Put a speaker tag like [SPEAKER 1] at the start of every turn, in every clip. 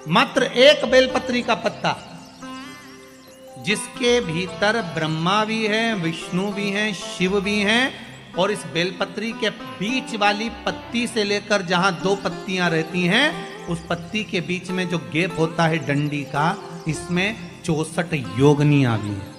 [SPEAKER 1] मात्र एक बेलपत्री का पत्ता, जिसके भीतर ब्रह्मा भी है, विष्णु भी हैं, शिव भी हैं, और इस बेलपत्री के बीच वाली पत्ती से लेकर जहां दो पत्तियां रहती हैं, उस पत्ती के बीच में जो गैप होता है डंडी का, इसमें 64 योगनियां भी हैं।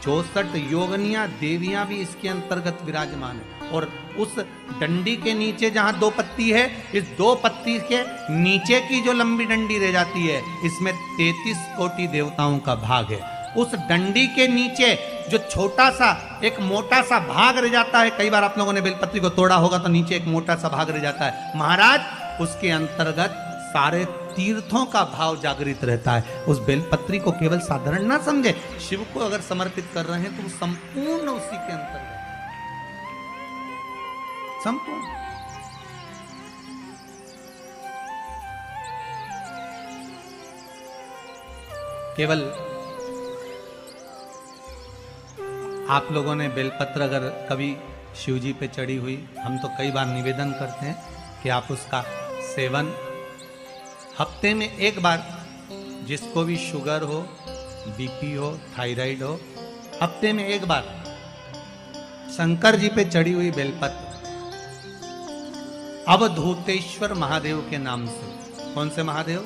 [SPEAKER 1] 64 योगनियां देवियां भी इसके अंतर्गत विराजमान है। और उस डंडी के नीचे जहां दो पत्ती है, इस दो पत्ती के नीचे की जो लंबी डंडी रह जाती है, इसमें 33 कोटि देवताओं का भाग है। उस डंडी के नीचे जो छोटा सा एक मोटा सा भाग रह जाता है, कई बार आप लोगों ने बेलपत्री को तोड़ा होगा तो नीचे एक मोटा सा भाग रह जाता है महाराज, उसके अंतर्गत सारे तीर्थों का भाव जागृत रहता है। उस बेलपत्री को केवल साधारण ना समझे, शिव को अगर समर्पित कर रहे हैं तो वो संपूर्ण उसी के अंतर्गत, संपूर्ण। केवल आप लोगों ने बेलपत्र अगर कभी शिवजी पे चढ़ी हुई, हम तो कई बार निवेदन करते हैं कि आप उसका सेवन हफ्ते में एक बार, जिसको भी शुगर हो, बीपी हो, थायराइड हो, हफ्ते में एक बार शंकर जी पे चढ़ी हुई बेलपत्र अवधूतेश्वर महादेव के नाम से, कौन से महादेव?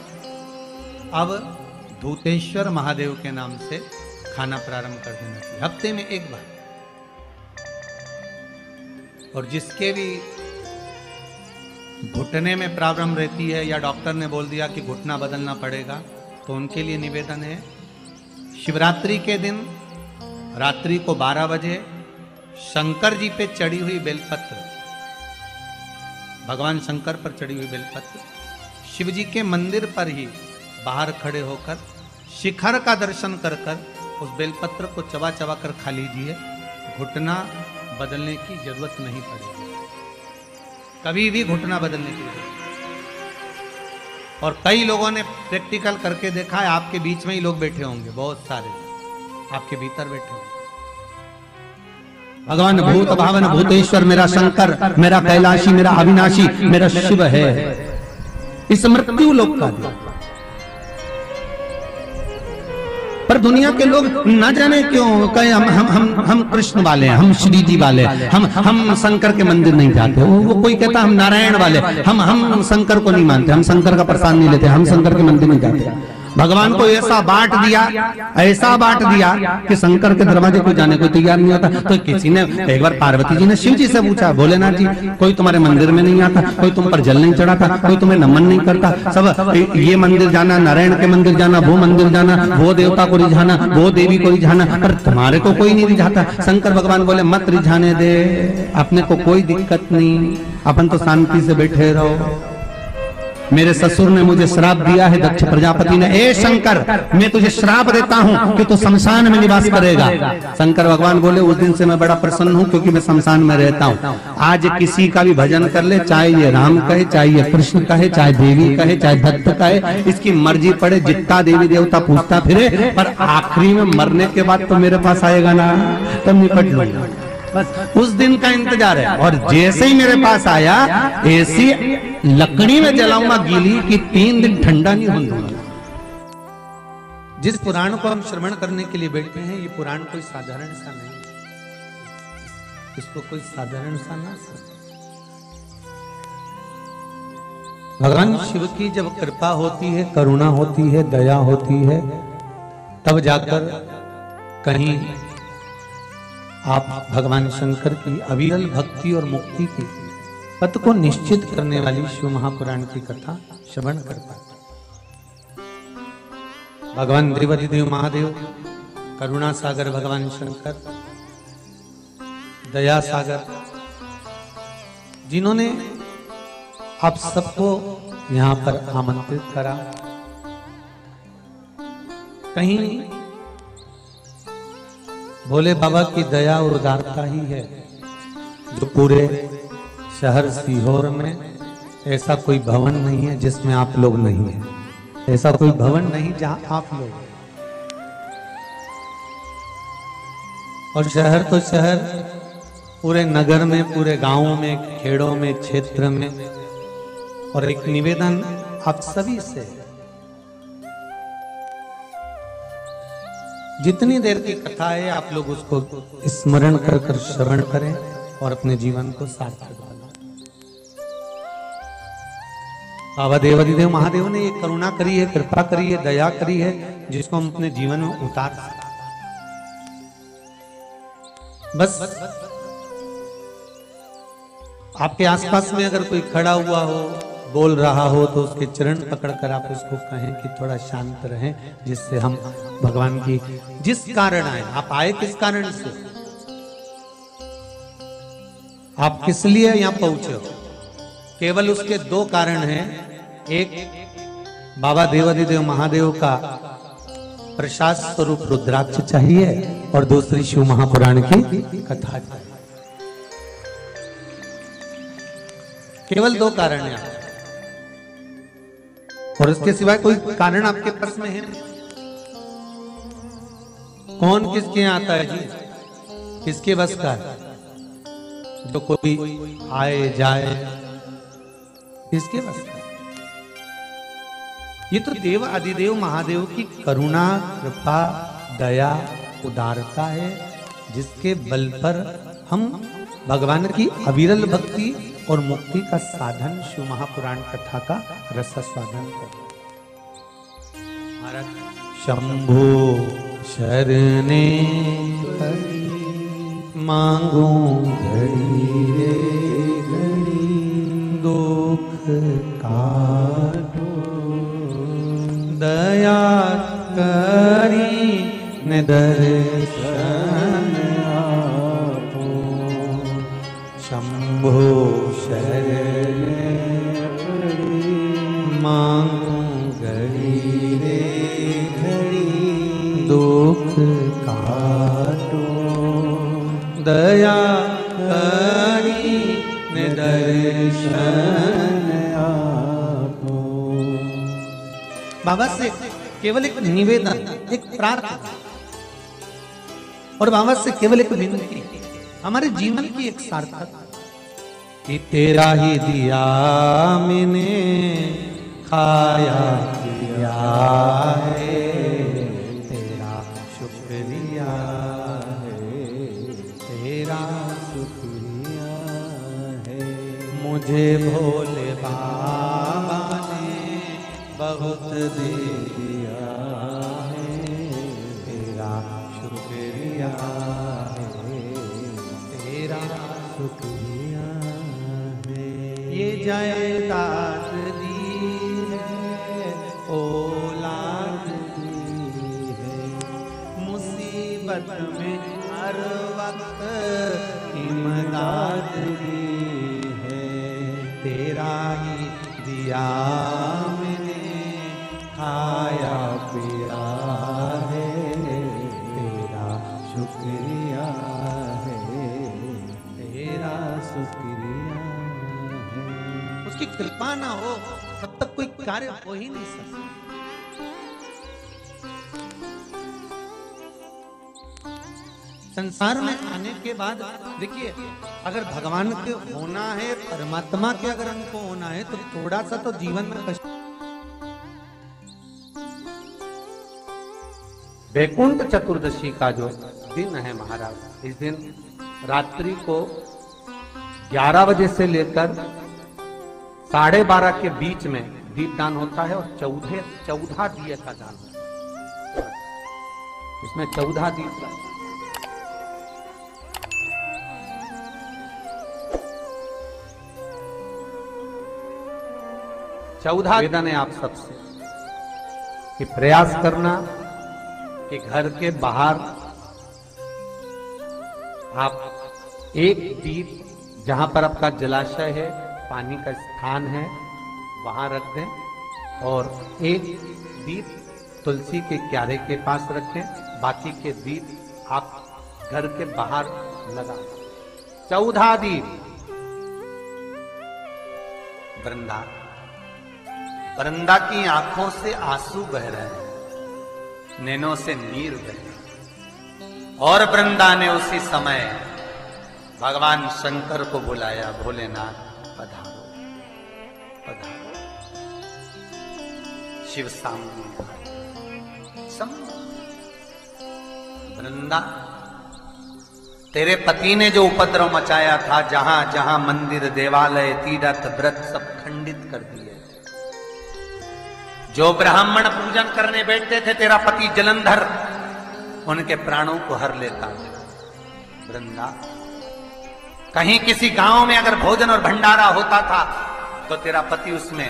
[SPEAKER 1] अवधूतेश्वर महादेव के नाम से खाना प्रारंभ कर देना चाहिए हफ्ते में एक बार। और जिसके भी घुटने में प्रॉब्लम रहती है या डॉक्टर ने बोल दिया कि घुटना बदलना पड़ेगा, तो उनके लिए निवेदन है, शिवरात्रि के दिन रात्रि को 12 बजे शंकर जी पे चढ़ी हुई बेलपत्र, भगवान शंकर पर चढ़ी हुई बेलपत्र, शिव जी के मंदिर पर ही बाहर खड़े होकर शिखर का दर्शन कर कर उस बेलपत्र को चबा चबा कर खा लीजिए। घुटना बदलने की जरूरत नहीं पड़ेगी, कभी भी घुटना बदलने की जरूरत। और कई लोगों ने प्रैक्टिकल करके देखा है, आपके बीच में ही लोग बैठे होंगे, बहुत सारे आपके भीतर बैठे होंगे। भगवान भूत भावन भूतेश्वर मेरा शंकर, मेरा कैलाशी, मेरा अविनाशी, मेरा शिव है, इस मृत्यु लोक का दिया। पर दुनिया के लोग न जाने क्यों कहे हम कृष्ण वाले हैं, हम श्री जी वाले, हम शंकर के मंदिर नहीं जाते। वो कोई कहता हम नारायण वाले, हम शंकर को नहीं मानते, हम शंकर का प्रसाद नहीं लेते, हम शंकर के मंदिर नहीं जाते। भगवान को ऐसा बांट दिया, ऐसा बांट दिया कि शंकर के दरवाजे को जाने को तैयार नहीं होता। तो किसी ने एक बार पार्वती जी ने शिव जी से पूछा, भोलेनाथ जी कोई तुम्हारे मंदिर में नहीं आता, कोई तुम पर जल नहीं चढ़ाता, कोई तुम्हें नमन नहीं करता, सब ये मंदिर जाना, नारायण के मंदिर जाना, वो मंदिर जाना, वो देवता को रिझाना, वो देवी को रिझाना, पर तुम्हारे को कोई नहीं रिझाता। शंकर भगवान बोले मत रिझाने दे, अपने को कोई दिक्कत नहीं, अपन तो शांति से बैठे रहो। मेरे ससुर ने मुझे श्राप दिया है, दक्ष प्रजापति ने, ए शंकर मैं तुझे श्राप देता हूं कि तू शमशान में निवास करेगा। शंकर भगवान बोले उस दिन से मैं बड़ा प्रसन्न हूं, क्योंकि मैं शमशान में रहता हूं। आज किसी का भी भजन कर ले, चाहे ये राम कहे, चाहे ये कृष्ण कहे, चाहे देवी कहे, चाहे दत्त कहे, इसकी मर्जी पड़े, जितना देवी देवता पूछता फिरे, पर आखिरी में मरने के बाद तो मेरे पास आएगा ना, तब निपट लूंगा। बस उस दिन का इंतजार है। और जैसे ही मेरे पास आया, ऐसी लकड़ी में जलाऊंगा गीली कि 3 दिन ठंडा नहीं होने दूंगा। जिस पुराण को हम श्रवण करने के लिए बैठे हैं, ये पुराण कोई साधारण सा नहीं, इसको कोई साधारण सा ना समझे। भगवान शिव की जब कृपा होती है, करुणा होती है, दया होती है, तब जाकर कहीं आप भगवान शंकर की अविरल भक्ति और मुक्ति की पथ को निश्चित करने वाली शिव महापुराण की कथा श्रवण कर पाते। भगवान त्रिवती देव महादेव, करुणा सागर भगवान शंकर, दया सागर, जिन्होंने आप सबको यहां पर आमंत्रित करा। कहीं भोले बाबा की दया और उदारता ही है जो पूरे शहर सीहोर में ऐसा कोई भवन नहीं है जिसमें आप लोग नहीं है, ऐसा कोई भवन नहीं जहां आप लोग। और शहर तो शहर, पूरे नगर में, पूरे गांवों में, खेड़ों में, क्षेत्र में। और एक निवेदन आप सभी से, जितनी देर की कथा है आप लोग उसको स्मरण कर कर श्रवण करें और अपने जीवन को सार्थक बनाएं। बाबा देवाधिदेव महादेव ने ये करुणा करी है, कृपा करी है, दया करी है, जिसको हम अपने जीवन में उतार सकते। बस आपके आसपास में अगर कोई खड़ा हुआ हो, बोल रहा हो, तो उसके चरण पकड़कर आप उसको कहें कि थोड़ा शांत रहें, जिससे हम भगवान की जिस कारण आए, आप आए किस कारण से, आप किस लिए यहां पहुंचे हो, केवल उसके दो कारण हैं। एक बाबा देवाधिदेव महादेव का प्रसाद स्वरूप रुद्राक्ष चाहिए और दूसरी शिव महापुराण की कथा चाहिए। केवल दो कारण हैं और इसके सिवाय कोई कारण आपके पास में है नहीं। कौन किसके यहाँ आता है जी, किसके बस का है? जो कोई आए जाए, किसके बस का? ये तो देव आदिदेव महादेव की करुणा, कृपा, दया, उदारता है, जिसके बल पर हम भगवान की अविरल भक्ति और मुक्ति का साधन शिव महापुराण कथा का रसास्वादन करें। शंभो शरणे मांगू घड़ी रे घड़ी, दुख काटो दया करी ने दर्शन आपो। शंभो शरणे मांगू घड़ी रे घड़ी, दुख काटो दया करी ने दर्शन आपो। बाबा से केवल एक निवेदन, एक प्रार्थना और बाबा से केवल एक विनती, हमारे जीवन की एक सार्थक कि तेरा ही दिया मैंने खाया पिया है, तेरा शुक्रिया है, तेरा शुक्रिया है। मुझे भोले बाबा ने बहुत दे दिया है, तेरा शुक्रिया है, तेरा शुक्रिया है। ये जायदाद दी है, औलाद दी है, मुसीबत में हर वक्त इमदाद दी है। तेरा ही दिया मैंने खाया पिया है, तेरा शुक्रिया है, तेरा शुक्रिया है। उसकी कृपा ना हो तब तक कोई कार्य हो ही नहीं सकता। संसार में आने के बाद देखिए, अगर भगवान के होना है, परमात्मा के अगर हमको होना है, तो थोड़ा सा तो जीवन में कष्ट। वैकुंठ चतुर्दशी का जो दिन है महाराज, इस दिन रात्रि को 11 बजे से लेकर 12:30 के बीच में दीपदान होता है और 14 दिए का दान होता है। इसमें 14 दीप का 14 निवेदन है आप सबसे कि प्रयास करना कि घर के बाहर आप एक दीप, जहां पर आपका जलाशय है, पानी का स्थान है, वहां रख दें और एक दीप तुलसी के क्यारे के पास रखें। बाकी के दीप आप घर के बाहर लगा दें। 14 दीप। वृंदा की आंखों से आंसू बह रहे हैं, नैनों से नीर बह रहे, और वृंदा ने उसी समय भगवान शंकर को बुलाया, भोलेनाथ पधारो पधारो। शिव सामने वृंदा, तेरे पति ने जो उपद्रव मचाया था, जहां जहां मंदिर देवालय तीर्थ व्रत सब खंडित कर दिए। जो ब्राह्मण पूजन करने बैठते थे तेरा पति जलंधर, उनके प्राणों को हर लेता है। वृंदा, कहीं किसी गांव में अगर भोजन और भंडारा होता था तो तेरा पति उसमें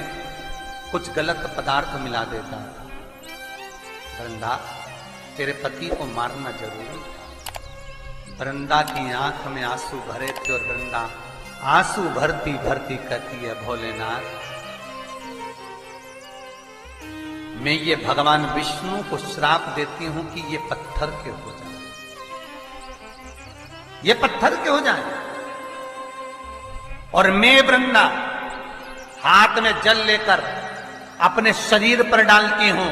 [SPEAKER 1] कुछ गलत पदार्थ मिला देता था। वृंदा, तेरे पति को मारना जरूरी था। वृंदा की आंख में आंसू भरे थे और वृंदा आंसू भरती भरती कहती है, भोलेनाथ, मैं ये भगवान विष्णु को श्राप देती हूं कि ये पत्थर के हो जाए, ये पत्थर के हो जाए। और मैं वृंदा हाथ में जल लेकर अपने शरीर पर डालती हूं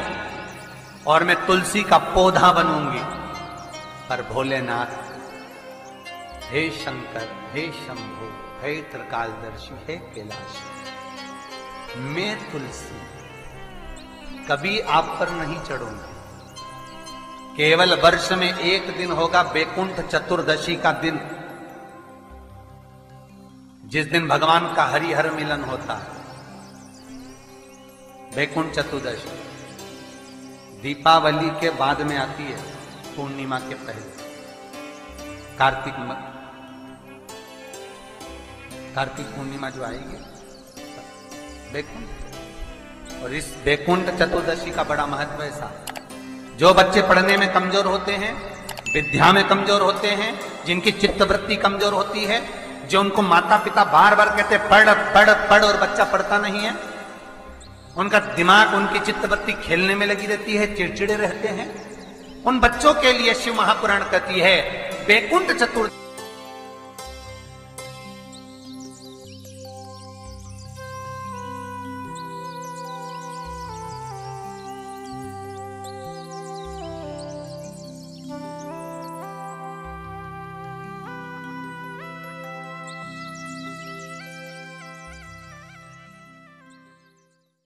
[SPEAKER 1] और मैं तुलसी का पौधा बनूंगी। पर भोलेनाथ, हे शंकर, हे शंभु, हे त्रिकालदर्शी, हे कैलाशी, मैं तुलसी कभी आप पर नहीं चढ़ूंगा। केवल वर्ष में एक दिन होगा बैकुंठ चतुर्दशी का दिन, जिस दिन भगवान का हरिहर मिलन होता है। बैकुंठ चतुर्दशी दीपावली के बाद में आती है, पूर्णिमा के पहले, कार्तिक पूर्णिमा जो आएगी बैकुंठ। और इस बैकुंठ चतुर्दशी का बड़ा महत्व है साहब। जो बच्चे पढ़ने में कमजोर होते हैं, विद्या में कमजोर होते हैं, जिनकी चित्तवृत्ति कमजोर होती है, जो उनको माता पिता बार बार कहते पढ़ पढ़ पढ़ और बच्चा पढ़ता नहीं है, उनका दिमाग, उनकी चित्तवृत्ति खेलने में लगी रहती है, चिड़चिड़े रहते हैं, उन बच्चों के लिए शिव महापुराण कहती है बैकुंठ चतुर्दशी